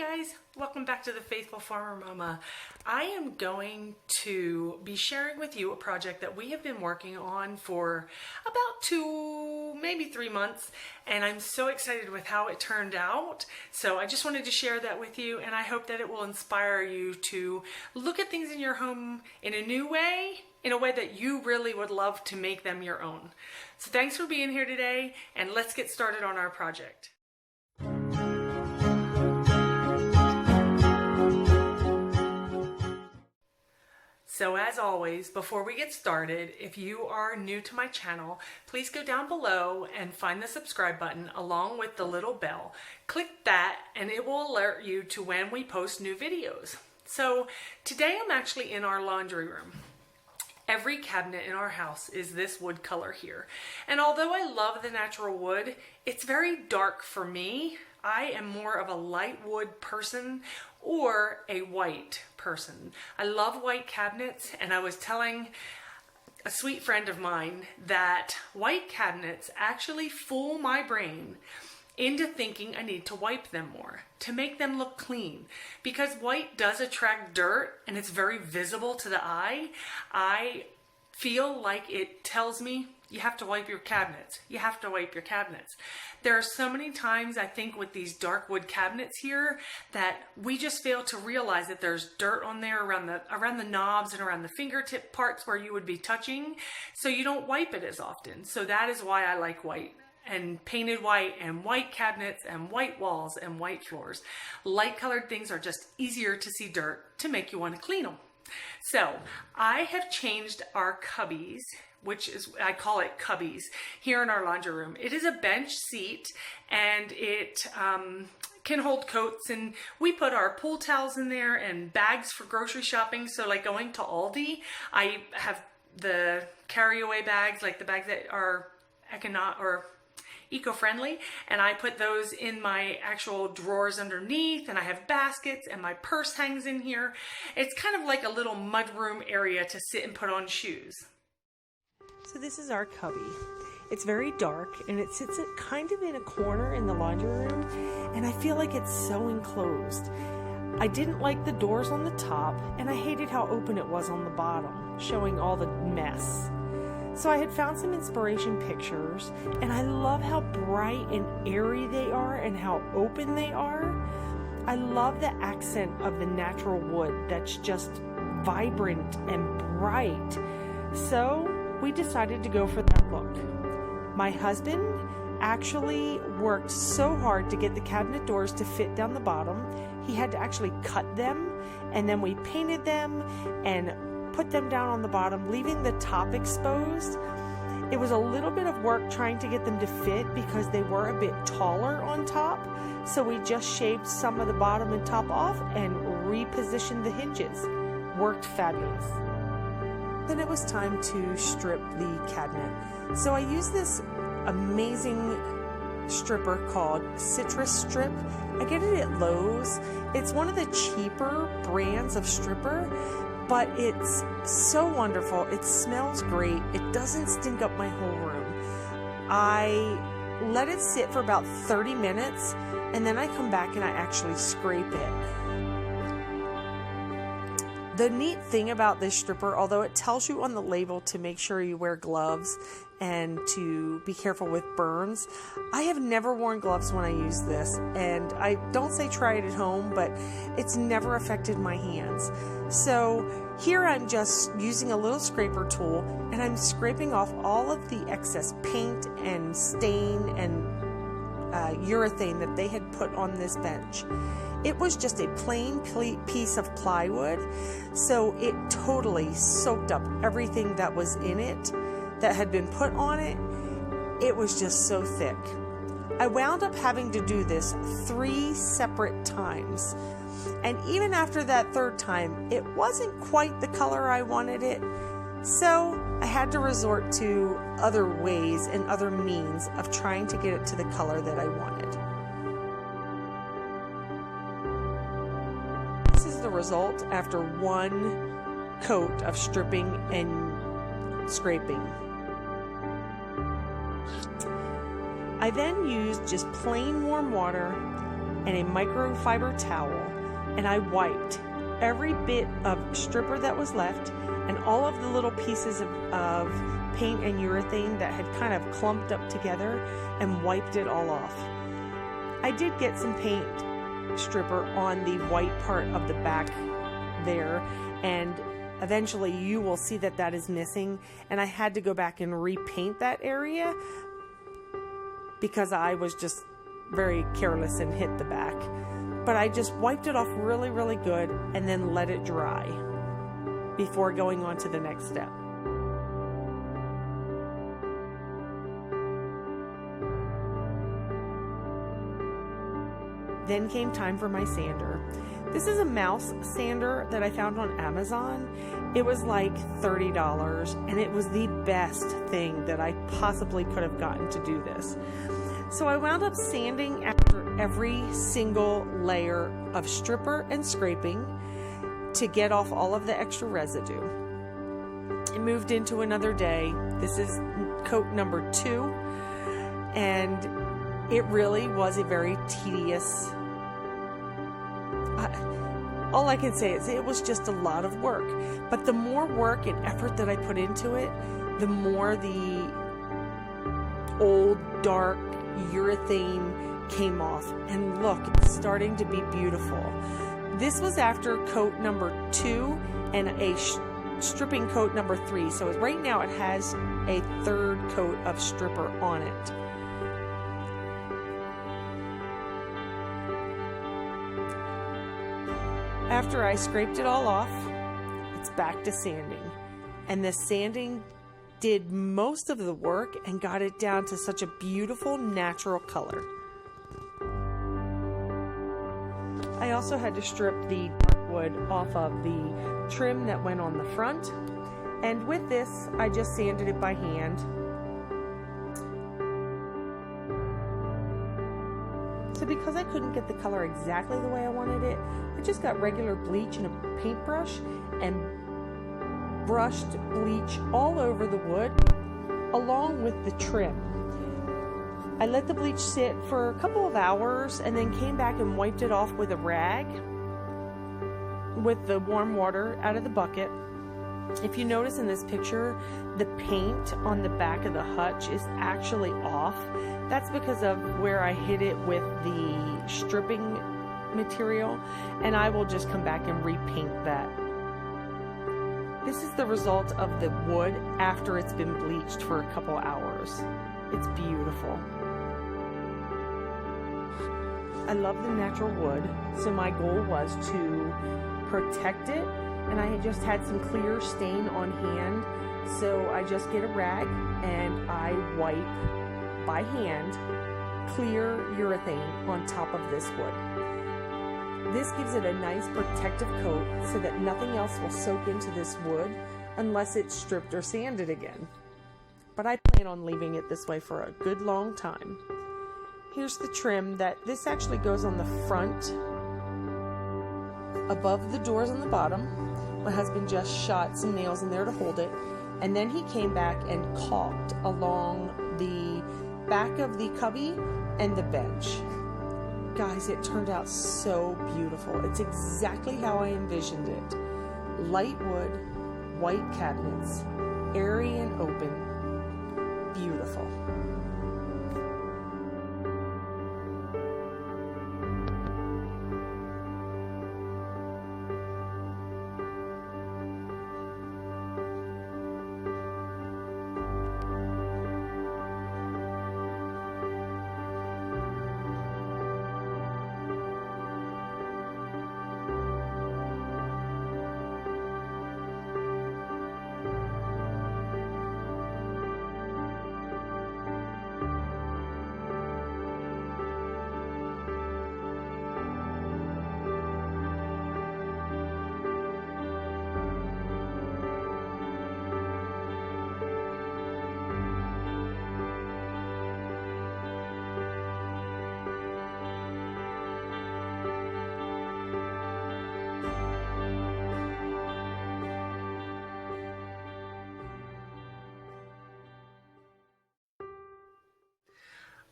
guys, welcome back to the Faithful Farmer Mama. I am going to be sharing with you a project that we have been working on for about 2, maybe 3 months, and I'm so excited with how it turned out. So I just wanted to share that with you, and I hope that it will inspire you to look at things in your home in a new way, in a way that you really would love to make them your own. So thanks for being here today, and let's get started on our project. So as always, before we get started, if you are new to my channel, please go down below and find the subscribe button along with the little bell. Click that and it will alert you to when we post new videos. So today I'm actually in our laundry room. Every cabinet in our house is this wood color here. And although I love the natural wood, it's very dark for me. I am more of a light wood person or a white person. I love white cabinets, and I was telling a sweet friend of mine that white cabinets actually fool my brain into thinking I need to wipe them more to make them look clean, because white does attract dirt and it's very visible to the eye. I feel like it tells me you have to wipe your cabinets. You have to wipe your cabinets. There are so many times, I think, with these dark wood cabinets here that we just fail to realize that there's dirt on there around the knobs and around the fingertip parts where you would be touching, so you don't wipe it as often. So that is why I like white and painted white and white cabinets and white walls and white floors. Light colored things are just easier to see dirt to make you want to clean them. So I have changed our Cubbies, which is, I call it Cubbies, here in our laundry room. It is a bench seat, and it can hold coats, and we put our pool towels in there and bags for grocery shopping. So like going to Aldi, I have the carry-away bags, like the bags that are eco-friendly, and I put those in my actual drawers underneath, and I have baskets, and my purse hangs in here. It's kind of like a little mudroom area to sit and put on shoes. So this is our cubby. It's very dark, and it sits kind of in a corner in the laundry room, and I feel like it's so enclosed. I didn't like the doors on the top, and I hated how open it was on the bottom, showing all the mess. So I had found some inspiration pictures, and I love how bright and airy they are and how open they are. I love the accent of the natural wood that's just vibrant and bright. So we decided to go for that look. My husband actually worked so hard to get the cabinet doors to fit down the bottom. He had to actually cut them, and then we painted them and put them down on the bottom, leaving the top exposed. It was a little bit of work trying to get them to fit because they were a bit taller on top. So we just shaved some of the bottom and top off and repositioned the hinges. Worked fabulous. Then it was time to strip the cabinet. So I used this amazing stripper called Citrus Strip. I get it at Lowe's. It's one of the cheaper brands of stripper, but it's so wonderful. It smells great. It doesn't stink up my whole room. I let it sit for about 30 minutes, and then I come back and I actually scrape it. The neat thing about this stripper, although it tells you on the label to make sure you wear gloves and to be careful with burns, I have never worn gloves when I use this, and I don't say try it at home, but it's never affected my hands. So here I'm just using a little scraper tool, and I'm scraping off all of the excess paint and stain and urethane that they had put on this bench. It was just a plain piece of plywood, so it totally soaked up everything that was in it that had been put on it. It was just so thick. I wound up having to do this 3 separate times, and even after that 3rd time, it wasn't quite the color I wanted it, so I had to resort to other ways and other means of trying to get it to the color that I wanted. This is the result after 1 coat of stripping and scraping. I then used just plain warm water and a microfiber towel, and I wiped every bit of stripper that was left and all of the little pieces of paint and urethane that had kind of clumped up together, and wiped it all off. I did get some paint stripper on the white part of the back there, and eventually you will see that that is missing, and I had to go back and repaint that area because I was just very careless and hit the back. But I just wiped it off really, really good and then let it dry before going on to the next step. Then came time for my sander. This is a mouse sander that I found on Amazon. It was like $30, and it was the best thing that I possibly could have gotten to do this. So I wound up sanding after every single layer of stripper and scraping to get off all of the extra residue. It moved into another day. This is coat number 2, and it really was a very tedious, all I can say is it was just a lot of work. But the more work and effort that I put into it, the more the old dark urethane came off. And look, it's starting to be beautiful. This was after coat number 2 and a stripping coat number 3. So right now it has a 3rd coat of stripper on it. After I scraped it all off, it's back to sanding. And the sanding did most of the work and got it down to such a beautiful natural color. I also had to strip the dark wood off of the trim that went on the front. And with this, I just sanded it by hand. So because I couldn't get the color exactly the way I wanted it, I just got regular bleach and a paintbrush and brushed bleach all over the wood along with the trim. I let the bleach sit for a couple of hours and then came back and wiped it off with a rag with the warm water out of the bucket. If you notice in this picture, the paint on the back of the hutch is actually off. That's because of where I hit it with the stripping material, and I will just come back and repaint that. This is the result of the wood after it's been bleached for a couple hours. It's beautiful. I love the natural wood, so my goal was to protect it, and I had just had some clear stain on hand, so I just get a rag and I wipe by hand clear urethane on top of this wood. This gives it a nice protective coat so that nothing else will soak into this wood unless it's stripped or sanded again. But I plan on leaving it this way for a good long time. Here's the trim this actually goes on the front above the doors on the bottom. My husband just shot some nails in there to hold it, and then he came back and caulked along the back of the cubby and the bench. Guys, it turned out so beautiful. It's exactly how I envisioned it. Light wood, white cabinets, airy and open, beautiful.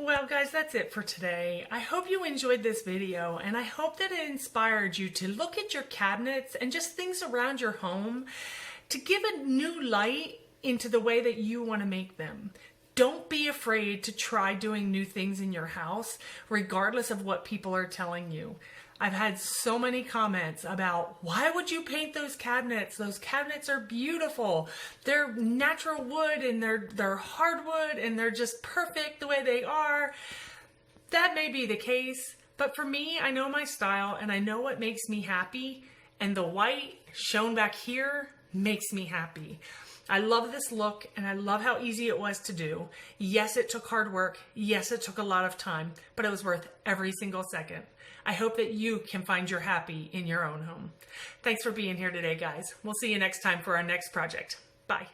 Well, guys, that's it for today. I hope you enjoyed this video, and I hope that it inspired you to look at your cabinets and just things around your home to give a new light into the way that you want to make them. Don't be afraid to try doing new things in your house, regardless of what people are telling you. I've had so many comments about, why would you paint those cabinets? Those cabinets are beautiful. They're natural wood and they're hardwood and they're just perfect the way they are. That may be the case, but for me, I know my style and I know what makes me happy, and the white shown back here makes me happy. I love this look and I love how easy it was to do. Yes, it took hard work. Yes, it took a lot of time, but it was worth every single second. I hope that you can find your happy in your own home. Thanks for being here today, guys. We'll see you next time for our next project. Bye.